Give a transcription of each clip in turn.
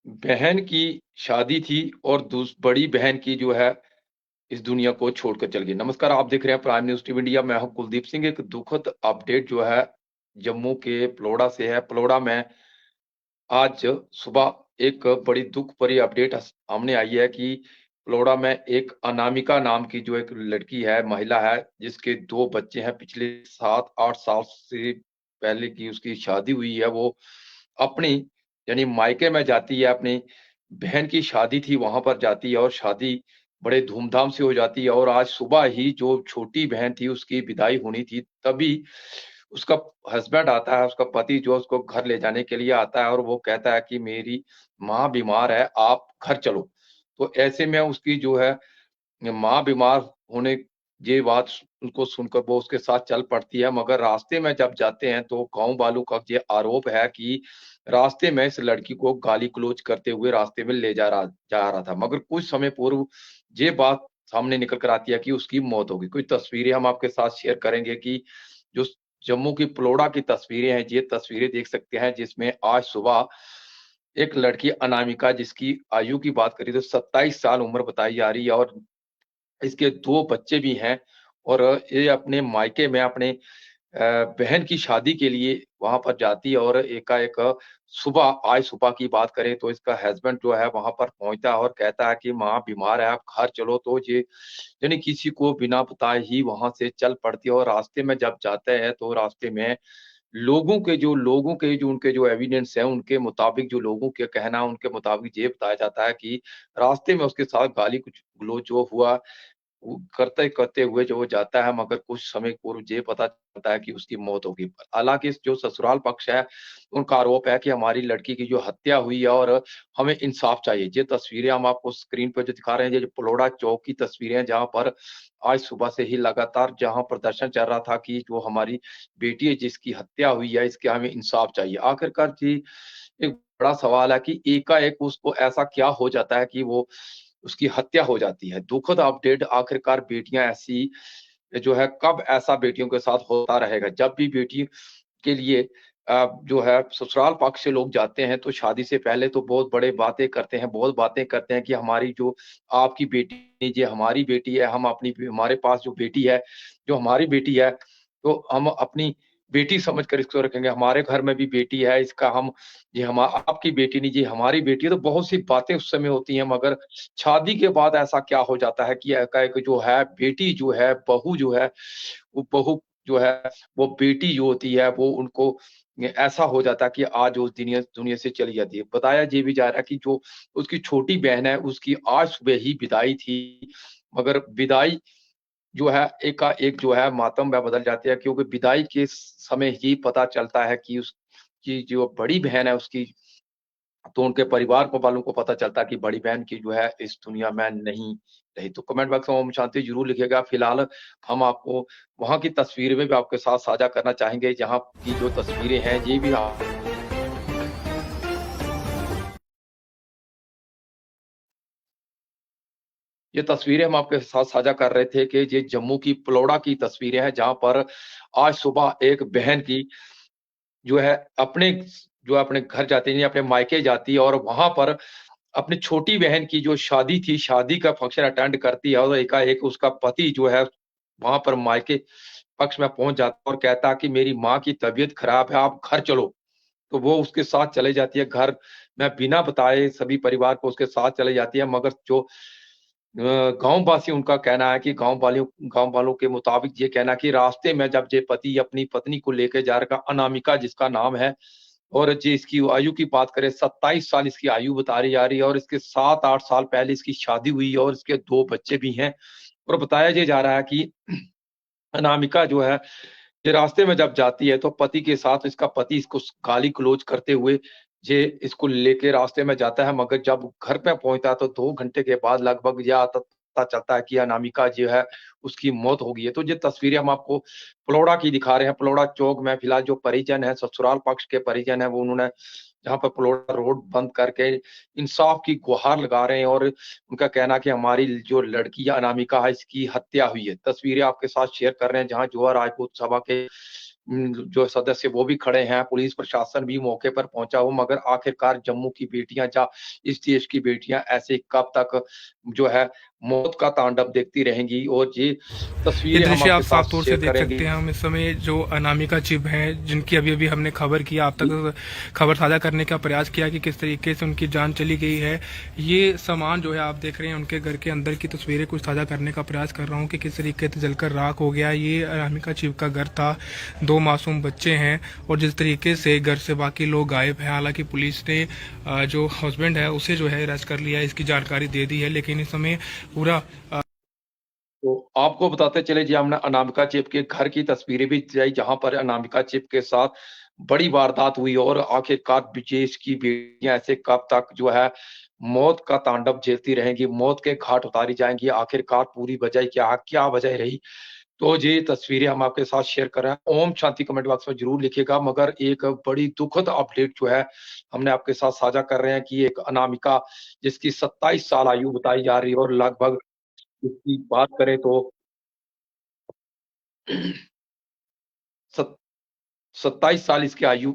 बहन की शादी थी और बड़ी बहन की जो है इस दुनिया को छोड़कर चल गई। नमस्कार, आप देख रहे हैं प्राइम न्यूज़ टीवी इंडिया। मैं हूं कुलदीप सिंह। एक दुखद अपडेट जो है जम्मू के प्लोड़ा से है। प्लोड़ा में आज सुबह एक बड़ी दुख भरी अपडेट सामने आई है कि प्लोड़ा में एक अनामिका नाम की जो एक लड़की है, महिला है, जिसके 2 बच्चे हैं। पिछले 7-8 साल से पहले की उसकी शादी हुई है। वो अपनी यानी मायके में जाती है, अपनी बहन की शादी थी, वहाँ पर जाती है और शादी बड़े धूमधाम से हो जाती है। और आज सुबह ही जो छोटी बहन थी, उसकी विदाई होनी थी, तभी उसका हस्बैंड आता है, उसका पति जो है उसको घर ले जाने के लिए आता है और वो कहता है कि मेरी माँ बीमार है, आप घर चलो। तो ऐसे में उसकी जो है माँ बीमार होने ये बात उनको सुनकर वो उसके साथ चल पड़ती है, मगर रास्ते में जब जाते हैं तो गाँव वालों का ये आरोप है कि रास्ते में इस लड़की को गाली-गलौज करते हुए रास्ते में ले जा रहा था। मगर कुछ समय पूर्व ये बात सामने निकल कर आती है कि उसकी मौत हो गई। कुछ तस्वीरें हम आपके साथ शेयर करेंगे कि जो जम्मू की प्लोड़ा की तस्वीरें हैं, ये तस्वीरें देख सकते हैं जिसमें आज सुबह एक लड़की अनामिका, जिसकी आयु की बात करें तो 27 साल उम्र बताई जा रही है और इसके 2 बच्चे भी हैं और ये अपने मायके में अपने बहन की शादी के लिए वहाँ पर जाती है और एकाएक आज सुबह की बात करें तो इसका हस्बैंड जो है वहाँ पर पहुँचता है और कहता है कि माँ बीमार है, आप घर चलो। तो ये यानी किसी को बिना बताए ही वहाँ से चल पड़ती है और रास्ते में जब जाते हैं तो रास्ते में लोगों के जो उनके जो एविडेंस है, उनके मुताबिक, जो लोगों के कहना है उनके मुताबिक ये बताया जाता है कि रास्ते में उसके साथ गाली कुछ गलौज जो हुआ, वो करते-करते हुए जो वो जाता है, मगर कुछ समय पूर्व ये पता चलता है कि उसकी मौत हो गई। हालाँकि जो ससुराल पक्ष है, उनका आरोप है कि हमारी लड़की की जो हत्या हुई है और हमें इंसाफ चाहिए। ये तस्वीरें हम आपको स्क्रीन पे जो दिखा रहे हैं, ये जो पलोड़ा चौक की तस्वीरें हैं, जहाँ पर आज सुबह से ही लगातार जहाँ प्रदर्शन चल रहा था कि जो हमारी बेटी है जिसकी हत्या हुई है, इसके हमें इंसाफ चाहिए। आखिरकार जी एक बड़ा सवाल है कि एकाएक उसको ऐसा क्या हो जाता है कि वो उसकी हत्या हो जाती है। दुखद अपडेट, आखिरकार बेटियाँ ऐसी जो है कब ऐसा बेटियों के साथ होता रहेगा? जब भी बेटी के लिए जो है ससुराल पक्ष से लोग जाते हैं तो शादी से पहले तो बहुत बड़े बातें करते हैं, बहुत बातें करते हैं कि हमारी जो आपकी बेटी नहीं, ये हमारी बेटी है, हम अपनी हमारे पास जो बेटी है, जो हमारी बेटी है, तो हम अपनी बेटी समझकर इसको रखेंगे। हमारे घर में भी बेटी है, इसका हम ये आपकी बेटी नहीं, ये हमारी बेटी है। तो बहुत सी बातें उस समय होती हैं, मगर शादी के बाद ऐसा क्या हो जाता है कि एकाएक जो है बेटी जो है, बहू जो है, वो बहू जो है, वो बेटी जो होती है वो उनको ऐसा हो जाता है कि आज वो दुनिया दुनिया से चली जाती है। बताया ये भी जा रहा है कि जो उसकी छोटी बहन है, उसकी आज सुबह ही विदाई थी, मगर विदाई जो है एकाएक जो है मातम में बदल जाती है, क्योंकि विदाई के समय ही पता चलता है कि उसकी जो बड़ी बहन है उसकी, तो उनके परिवार को वालों को पता चलता है कि बड़ी बहन की जो है इस दुनिया में नहीं रही। तो कमेंट बॉक्स में ओम शांति ज़रूर लिखिएगा। फिलहाल हम आपको वहाँ की तस्वीरें भी आपके साथ साझा करना चाहेंगे, जहाँ की जो तस्वीरें हैं ये भी ये तस्वीरें हम आपके साथ साझा कर रहे थे कि ये जम्मू की प्लोड़ा की तस्वीरें हैं, जहाँ पर आज सुबह एक बहन की जो है अपने घर जाती है, अपने मायके जाती है और वहाँ पर अपनी छोटी बहन की जो शादी थी, शादी का फंक्शन अटेंड करती है और एकाएक उसका पति जो है वहाँ पर मायके पक्ष में पहुँच जाता है और कहता है कि मेरी माँ की तबीयत खराब है, आप घर चलो। तो वो उसके साथ चले जाती है घर में, बिना बताए सभी परिवार को उसके साथ चली जाती है, मगर जो गाँव वासी, उनका कहना है कि गाँव वालों के मुताबिक ये कहना है कि रास्ते में जब ये पति अपनी पत्नी को लेके जा रहा, अनामिका जिसका नाम है, और जी इसकी आयु की बात करें 27 साल इसकी आयु बताई जा रही है और इसके 7-8 साल पहले इसकी शादी हुई है और इसके 2 बच्चे भी हैं। और बताया ये जा रहा है कि अनामिका जो है, ये रास्ते में जब जाती है तो पति के साथ इसका पति इसको गाली-गलौज करते हुए ये इसको लेके रास्ते में जाता है, मगर जब घर पे पहुँचता है तो 2 घंटे के बाद लगभग यह पता चलता है कि अनामिका जो है उसकी मौत हो गई है। तो ये तस्वीरें हम आपको प्लोड़ा की दिखा रहे हैं। प्लोड़ा चौक में फिलहाल जो परिजन हैं, ससुराल पक्ष के परिजन हैं, वो उन्होंने जहाँ पर प्लोड़ा रोड बंद करके इंसाफ की गुहार लगा रहे हैं और उनका कहना है कि हमारी जो लड़की है अनामिका है, इसकी हत्या हुई है। तस्वीरें आपके साथ शेयर कर रहे हैं, जहाँ जुआ राजपूत सभा के जो सदस्य वो भी खड़े हैं, पुलिस प्रशासन भी मौके पर पहुंचा हो, मगर आखिरकार जम्मू की बेटियां या इस देश की बेटियां ऐसे कब तक जो है मौत का तांडव देखती रहेंगी। और ये ये तस्वीरें हम दृश्य आप आपके साथ साफ तौर से शेयर देख करेंगे। सकते हैं। हम इस समय जो अनामिका चिब हैं, जिनकी अभी अभी हमने खबर किया, आप तक खबर साझा करने का प्रयास किया कि किस तरीके से उनकी जान चली गई है। ये सामान जो है आप देख रहे हैं, उनके घर के अंदर की तस्वीरें कुछ साझा करने का प्रयास कर रहा हूँ कि किस तरीके से जलकर राख हो गया। ये अनामिका चिब का घर था, 2 मासूम बच्चे हैं और जिस तरीके से घर से बाकी लोग गायब हैं। हालांकि पुलिस ने जो हस्बैंड है उसे जो है अरेस्ट कर लिया, इसकी जानकारी दे दी है, लेकिन इस समय पूरा तो आपको बताते चले जी, हमने अनामिका चिप के घर की तस्वीरें भी दिखाई, जहां पर अनामिका चिप के साथ बड़ी वारदात हुई और आखिरकार विजेश की बेटियां ऐसे कब तक जो है मौत का तांडव झेलती रहेंगी, मौत के घाट उतारी जाएंगी। आखिरकार पूरी वजह क्या वजह रही। तो ये तस्वीरें हम आपके साथ शेयर कर रहे हैं। ओम शांति कमेंट बॉक्स में जरूर लिखिएगा। मगर एक बड़ी दुखद अपडेट जो है हमने आपके साथ साझा कर रहे हैं कि एक अनामिका, जिसकी 27 साल आयु बताई जा रही है और लगभग इसकी बात करें तो सत 27 साल इसकी आयु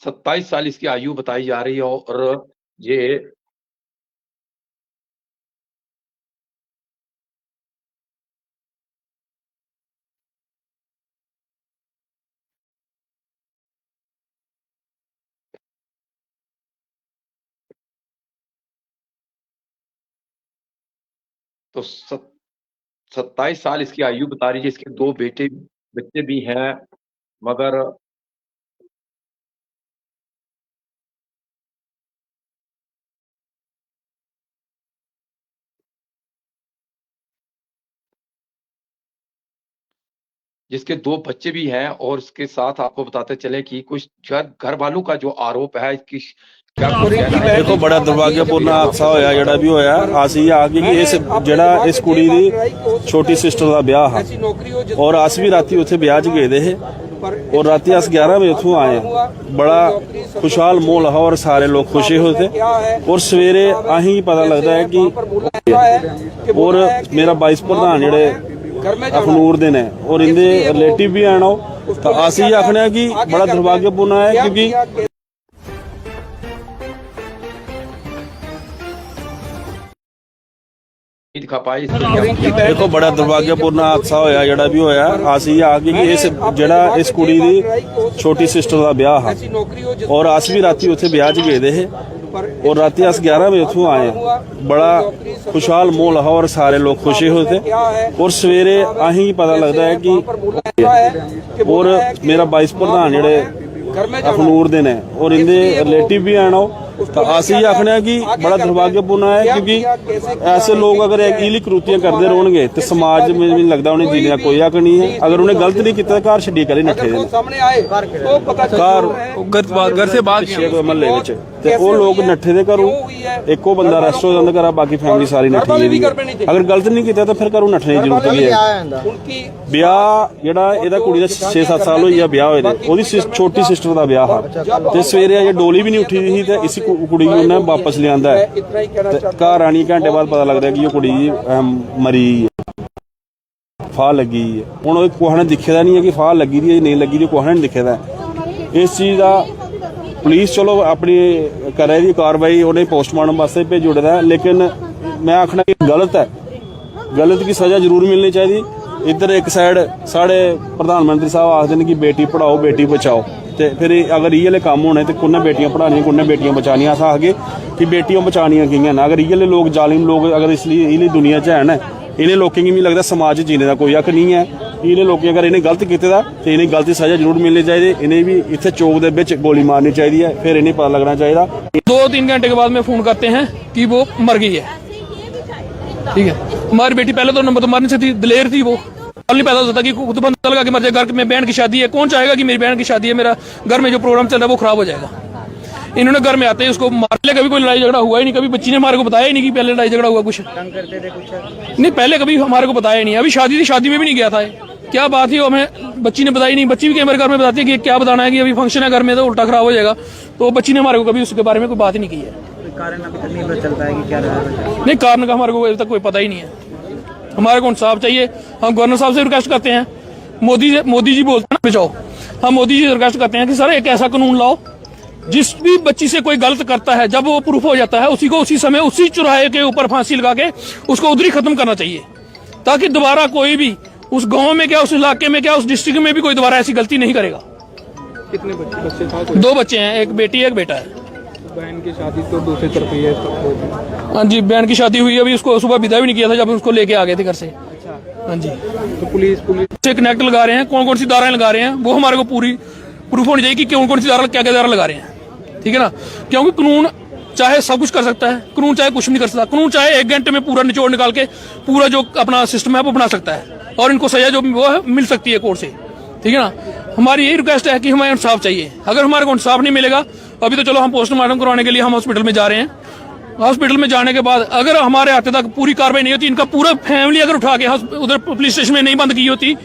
27 साल इसकी आयु बताई जा रही है और ये 27 साल इसकी आयु बता रही है। इसके 2 बच्चे भी हैं, मगर 2 बच्चे भी हैं। और इसके साथ आपको बताते चले कि कुछ घर वालों का जो आरोप है कि क्या कुछ कहना है। देखो बड़ा दुर्भाग्यपूर्ण हादसा होया ਜਿਹੜਾ ਵੀ ਹੋਇਆ। ਅਸੀਂ ਆ ਕੇ ਇਸ ਜਿਹੜਾ ਇਸ ਕੁੜੀ ਦੀ ਛੋਟੀ ਸਿਸਟਰ ਦਾ ਵਿਆਹ ਹੈ ਔਰ ਅਸ ਵੀ ਰਾਤੀ ਉੱਥੇ ਵਿਆਹ 'ਚ ਗਏ ਦੇ ਹੈ और राती अस 11 बजे उठूँ आए हैं। बड़ा खुशहाल माहौल है और सारे लोग खुशी होते और सवेरे अहीं पता लगता है कि और मेरा वाइस प्रधान जेडे अखनूर दे ने और इनके रिलेटिव भी आना तो अस ये आखने कि बड़ा दुर्भाग्यपूर्ण है क्योंकि दिखा पाई। देखो बड़ा दुर्भाग्यपूर्ण हादसा होया ਜਿਹੜਾ ਵੀ ਹੋਇਆ। ਅਸੀਂ ਆ ਕੇ ਇਸ ਜਿਹੜਾ ਇਸ ਕੁੜੀ ਦੀ ਛੋਟੀ ਸਿਸਟਰ ਦਾ ਵਿਆਹ ਹੈ और अस भी राती ਉੱਥੇ ਵਿਆਹ 'ਚ ਗਏ ਦੇ ਹੈ और राती अस 11 बजे उठूँ आए हैं। बड़ा खुशहाल माहौल है और सारे लोग खुशी होते और सवेरे अहीं पता लगता है कि और मेरा वाइस प्रधान जेडे अखनूर दे ने और इनके रिलेटिव भी आना तो अस ये आखने कि बड़ा दुर्भाग्यपूर्ण है क्योंकि ऐसे लोग अगर इली कृतियां करते रहेंगे तो समाज में भी लगता उन्हें जीने का कोई हक नहीं है। अगर उन्हें गलत नहीं किया घर छड्डी कर नठे घर से बात महल्ले वो लोग नठे दे घरों एको बंदा अरेस्ट हो जाता घर बाकी फैमिली सारी नठी दी। अगर गलत नहीं किया तो फिर घरों नठने की जरूरत नहीं है। ब्याह जेड़ा एदा कुड़ी दा 6-7 साल होई ब्याह होए दे ओदी छोटी सिस्टर दा ब्याह है ते सवेरे अजे डोली भी नहीं उठी दी ते इस कुड़ी को उन्हें वापस लिया है। घर आनी घंटे बाद पता लगता है कि कुड़ी मरी फाह लगी है। हुण कुछ ने दिखे दा नहीं है कि फाह लगी दी है नहीं लगी दी, कुछ ने दिखे दा। इस चीज़ का पुलिस चलो अपनी करे दी कार्रवाई उन्हें पोस्टमार्टम वास्ते भेज उड़दा है, लेकिन मैं आखना कि गलत है, गलत की सज़ा जरूर मिलनी चाहिए। इधर एक साइड साढ़े प्रधानमंत्री साहब आखते हैं कि बेटी पढ़ाओ बेटी बचाओ तो फिर अगर इये काम होने तो कुन्ने बेटियां पढ़ानियां कुन्ने बेटियां बचानियां। अस आखगे कि बेटियां बचानियां कियां न। अगर इये लोग जालिम लोग अगर इसलिए दुनिया च है ना इन्हें लोगों की भी लगता समाज जीने का कोई हक नहीं है। इन्हें लोग अगर इन्हें गलत किया तो इन्हें गलत सज़ा जरूर मिलनी चाहिए। इन्हें भी इतने चौक के बिच गोली मारनी चाहिए है, फिर इन्हें पता लगना चाहिए। 2-3 घंटे के बाद में फोन करते हैं कि वो मर गई है। ठीक है, हमारी बेटी पहले तो नंबर तो मर नहीं सकती, दिलेर थी वो नहीं पैदा हो सकता कि खुद बंदा लगा कि मर जाए। घर में बहन की शादी है, कौन चाहेगा कि मेरी बहन की शादी है, मेरा घर में जो प्रोग्राम चल रहा है वो खराब हो जाएगा। इन्होंने घर में आते ही उसको मार। कभी कोई लड़ाई झगड़ा हुआ ही नहीं, कभी बच्ची ने हमारे को बताया ही नहीं कि पहले लड़ाई झगड़ा हुआ कुछ नहीं, पहले कभी हमारे को बताया ही नहीं। अभी शादी थी, शादी में भी नहीं गया था। क्या बात है हमें बच्ची ने बताई नहीं। बच्ची भी मेरे घर में बताती है कि क्या बताना है कि अभी फंक्शन है घर में तो उल्टा खराब हो जाएगा। तो बच्ची ने हमारे को कभी उसके बारे में कोई बात ही नहीं की है। कारण अभी तक नहीं पता चल पाया कि क्या रहा है? नहीं, कारण का हमारे को अभी तक कोई पता ही नहीं है। हमारे को इंसाफ चाहिए। हम गवर्नर साहब से रिक्वेस्ट करते हैं, मोदी जी बोलते हैं ना बचाओ, हम मोदी जी से रिक्वेस्ट करते हैं कि सर एक ऐसा कानून लाओ जिस भी बच्ची से कोई गलत करता है, जब वो प्रूफ हो जाता है उसी को उसी समय उसी चौराहे के ऊपर फांसी लगा के उसको उधर ही खत्म करना चाहिए, ताकि दोबारा कोई भी उस गांव में क्या, उस इलाके में क्या, उस डिस्ट्रिक्ट में भी कोई दोबारा ऐसी गलती नहीं करेगा। कितने बच्चे था? 2 बच्चे हैं, एक बेटी है एक बेटा है। बहन की शादी तो दूसरी तरफ ही है। हाँ जी, बहन की शादी हुई, अभी उसको सुबह विदा भी नहीं किया था जब उसको लेके आ गए थे घर से। हाँ जी, तो पुलिस से कनेक्ट लगा रहे हैं, कौन कौन सी धाराएं लगा रहे हैं वो हमारे को पूरी प्रूफ होनी चाहिए कि कौन कौन सी धारा क्या क्या धारा लगा रहे हैं, ठीक है ना। क्योंकि कानून चाहे सब कुछ कर सकता है, कानून चाहे कुछ नहीं कर सकता। कानून चाहे 1 घंटे में पूरा निचोड़ निकाल के पूरा जो अपना सिस्टम है वो बना सकता है और इनको सजा जो वो है मिल सकती है कोर्ट से, ठीक है ना। हमारी यही रिक्वेस्ट है कि हमें इंसाफ चाहिए। अगर हमारे को इंसाफ नहीं मिलेगा, अभी तो चलो हम पोस्टमार्टम करवाने के लिए हम हॉस्पिटल में जा रहे हैं, हॉस्पिटल में जाने के बाद अगर हमारे हाथ तक पूरी कार्रवाई नहीं होती, इनका पूरा फैमिली अगर उठा के उधर पुलिस स्टेशन में नहीं बंद की होती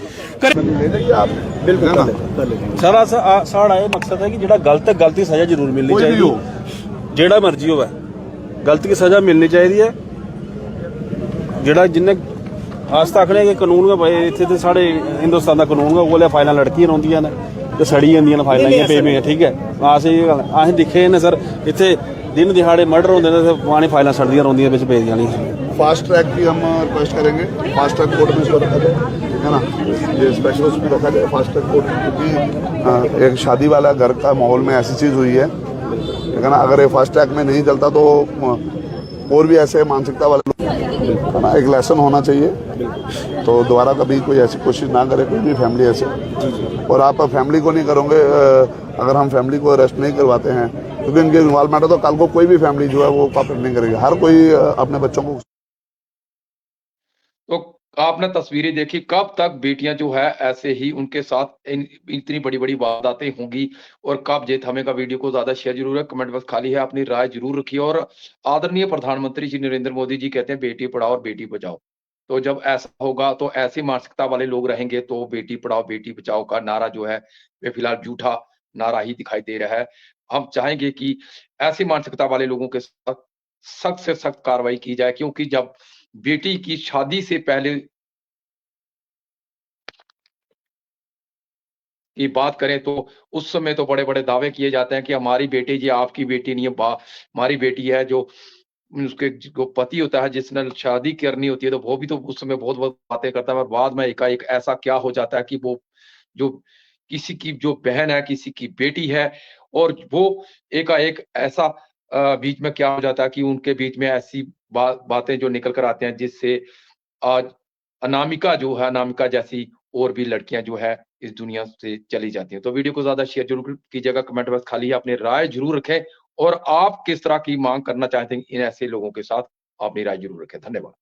ਸਾਰਾ ਸਾਡਾ ਇਹ ਮਕਸਦ ਹੈ ਕਿ ਜਿਹੜਾ ਗਲਤ ਹੈ ਗਲਤੀ ਸਜ਼ਾ ਜ਼ਰੂਰ ਮਿਲਣੀ ਚਾਹੀਦੀ ਹੈ, ਜਿਹੜਾ ਮਰਜ਼ੀ ਹੋਵੇ ਗਲਤੀ ਦੀ ਸਜ਼ਾ ਮਿਲਣੀ ਚਾਹੀਦੀ ਹੈ। ਜਿਹੜਾ ਜਿੰਨੇ ਆਸ ਤੱਕਣੇ ਕਿ ਕਾਨੂੰਨ ਦਾ ਭਾਈ ਇੱਥੇ ਤੇ ਸਾਡੇ ਹਿੰਦੁਸਤਾਨ ਦਾ ਕਾਨੂੰਨ ਦਾ ਉਹਲੇ ਫਾਈਲਾਂ ਲੜਕੀਆਂ ਹੁੰਦੀਆਂ ਨੇ ਤੇ ਸੜੀ ਜਾਂਦੀਆਂ ਨੇ ਫਾਈਲਾਂ ਇਹ ਪੇਵੇਂ, ਠੀਕ ਹੈ। ਆਸ ਇਹ ਗੱਲ ਅਸੀਂ ਦਿਖੇ ਨੇ ਸਰ, ਇੱਥੇ दिन दिहाड़े मर्डर होते हैं तो पुरानी फाइलें सड़दियाँ रोंदियाँ बिच पेदियां नहीं। फास्ट ट्रैक की हम रिक्वेस्ट करेंगे, फास्ट ट्रैक कोर्ट में इसको रखा जाए, ठीक है ना। ये स्पेशल उसमें रखा जाए फास्ट ट्रैक कोर्ट, क्योंकि एक शादी वाला घर का माहौल में ऐसी चीज़ हुई है, ठीक है ना। अगर ये फास्ट ट्रैक में नहीं चलता तो और भी ऐसे मानसिकता वाले लोग, है ना, एक लेसन होना चाहिए। तो दोबारा कभी कोई ऐसी कोशिश ना करे, कोई भी फैमिली ऐसे। और आप फैमिली को नहीं करोगे, अगर हम फैमिली को अरेस्ट नहीं करवाते हैं, क्योंकि इनके इन्वॉल्वमेंट है तो कल को कोई भी फैमिली जो है वो कॉपरेट नहीं करेगी। हर कोई अपने बच्चों को। तो आपने तस्वीरें देखी, कब तक बेटियां जो है ऐसे ही उनके साथ इतनी बड़ी बड़ी वारदातें होंगी और कब ये थमेगा। वीडियो को ज्यादा शेयर जरूर है, कमेंट बॉक्स खाली है, अपनी राय जरूर रखिए। और आदरणीय प्रधानमंत्री श्री नरेंद्र मोदी जी कहते हैं बेटी पढ़ाओ और बेटी बचाओ। तो जब ऐसा होगा तो ऐसी मानसिकता वाले लोग रहेंगे तो बेटी पढ़ाओ बेटी बचाओ का नारा जो है वे फिलहाल झूठा नारा ही दिखाई दे रहा है। हम चाहेंगे कि ऐसी मानसिकता वाले लोगों के साथ सख्त से सख्त कार्रवाई की जाए, क्योंकि जब बेटी की शादी से पहले की बात करें तो उस समय तो बड़े बड़े दावे किए जाते हैं कि हमारी बेटी जी आपकी बेटी नहीं है, हमारी बेटी है। जो उसके जो पति होता है जिसने शादी करनी होती है तो वो भी तो उस समय बहुत बहुत बातें करता है, और बाद में एकाएक ऐसा क्या हो जाता है कि वो जो किसी की जो बहन है, किसी की बेटी है, और वो एकाएक ऐसा बीच में क्या हो जाता है कि उनके बीच में ऐसी बातें जो निकल कर आते हैं जिससे आज अनामिका जो है, अनामिका जैसी और भी लड़कियां जो है इस दुनिया से चली जाती हैं। तो वीडियो को ज्यादा शेयर जरूर कीजिएगा, कमेंट बॉक्स खाली है, अपनी राय जरूर रखें और आप किस तरह की मांग करना चाहते हैं इन ऐसे लोगों के साथ अपनी राय जरूर रखें। धन्यवाद।